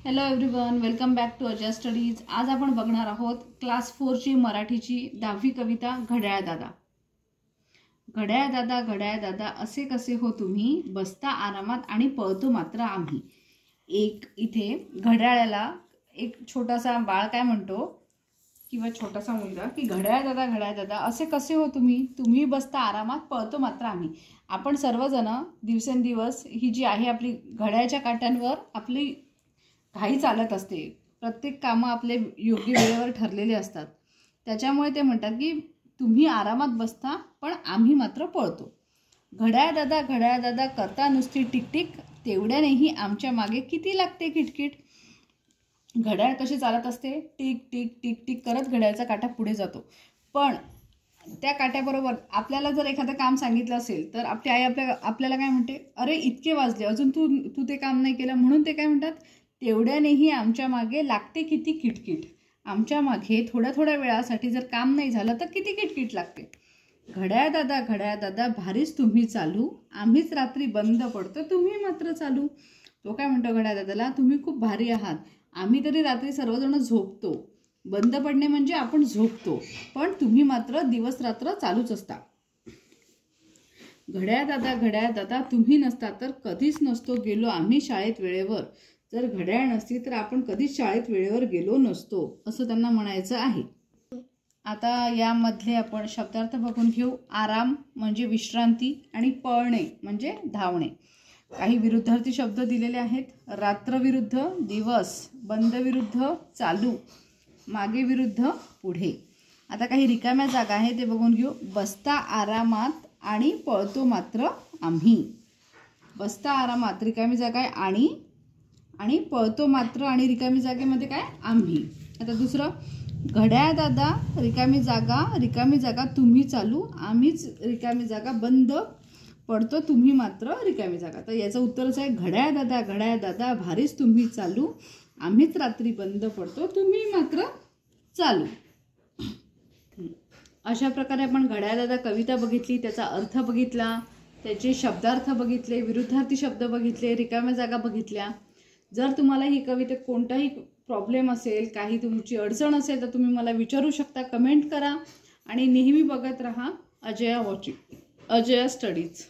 Hello everyone, welcome back to Ajay studies. आज आपण बघणार आहोत क्लास 4 ची मराठीची 10वी कविता घड्याळ दादा। घड्याळ दादा घड्याळ दादा असे कसे हो तुम्ही, बसता आरामात आणि पळतो मात्र आम्ही। एक इथे घड्याळाला एक छोटासा बाळ काय म्हणतो किंवा छोटासा मुलगा की घड्याळ दादा असे कसे हो तुम्ही, तुम्ही बसता आरामात पळतो मात्र आम्ही। आपण सर्वजण दिवसेंदिवस ही जी आहे आपली घड्याळाच्या काट्यांवर आपली घाई चालत असते। प्रत्येक कामं आपले योग्य वेळेवर ठरलेले असतात। त्याच्यामुळे ते म्हणतात की तुम्ही आरामात बसता पण आम्ही मात्र पळतो। घड्याळ दादा करता नुसती टिकटिक, तेवढ्यानेही आमच्या मागे किती लागते किटकिट। घड्याळ कशी चालत असते, टिक टिक टिक टिक करत घड्याळाचा काटा पुढे जातो। पण त्या काट्याबरोबर आपल्याला जर एखादं काम सांगितलं असेल तर आपली आई आपल्याला काय म्हणते, अरे इतके वाजले अजून तू ते काम नाही केलं। म्हणून ते काय म्हणतात, तेवढ्यानेही आमच्या मागे लागते किती किटकिट। आमच्या मागे थोड्या वेळासाठी जर काम नाही झालं तर किती किटकिट लागते। घड्याळ दादा भारीच तुम्ही चालू, आम्हीच रात्री बंद पडतो तुम्ही मात्र चालू। तो काय म्हणतो घड्याळ दादाला, तुम्ही खूप भारी आहात, आम्ही तरी रात्री सर्वजण झोपतो, बंद पडणे म्हणजे आपण झोपतो, पण तुम्ही मात्र दिवस रात्र चालूच असता। घड्याळ दादा तुम्ही नसता तर कधीच नसतो गेलो आम्ही शाळेत वेळेवर। जर घड्याळ नसती तर आपण कधीच शाळेत वेळेवर गेलो नसतो, असं त्यांना म्हणायचं आहे। आता यामधले आपण शब्दार्थ बघून घेऊ। आराम म्हणजे विश्रांती आणि पळणे म्हणजे धावणे। काही विरुद्धार्थी शब्द दिलेले आहेत। रात्र विरुद्ध दिवस, बंद विरुद्ध चालू, मागे विरुद्ध पुढे। आता काही रिकाम्या जागा आहेत ते बघून घेऊ। बसता आरामात आणि पळतो मात्र आम्ही। बसता आरामात रिकामी जागा आहे आणि पळतो मात्र आणि रिकामी जागेमध्ये काय आम्ही। आता दुसरं, घड्याळ दादा रिकामी जागा तुम्ही चालू, आम्हीच रिकामी जागा बंद पडतो तुम्ही मात्र रिकामी जागा। तर याचं उत्तरच आहे घड्याळ दादा भारीच तुम्ही चालू, आम्हीच रात्री बंद पडतो तुम्ही मात्र चालू। अशा प्रकारे आपण घड्याळ दादा कविता बघितली, त्याचा अर्थ बघितला, त्याचे शब्दार्थ बघितले, विरुद्धार्थी शब्द बघितले, रिकाम्या जागा बघितल्या। जर तुम्हाला ही कवितेत कोणताही प्रॉब्लेम असेल, काही तुमची अडचण असेल तर तुम्ही मला विचारू शकता, कमेंट करा आणि नेहमी बघत राहा अजय स्टडीज।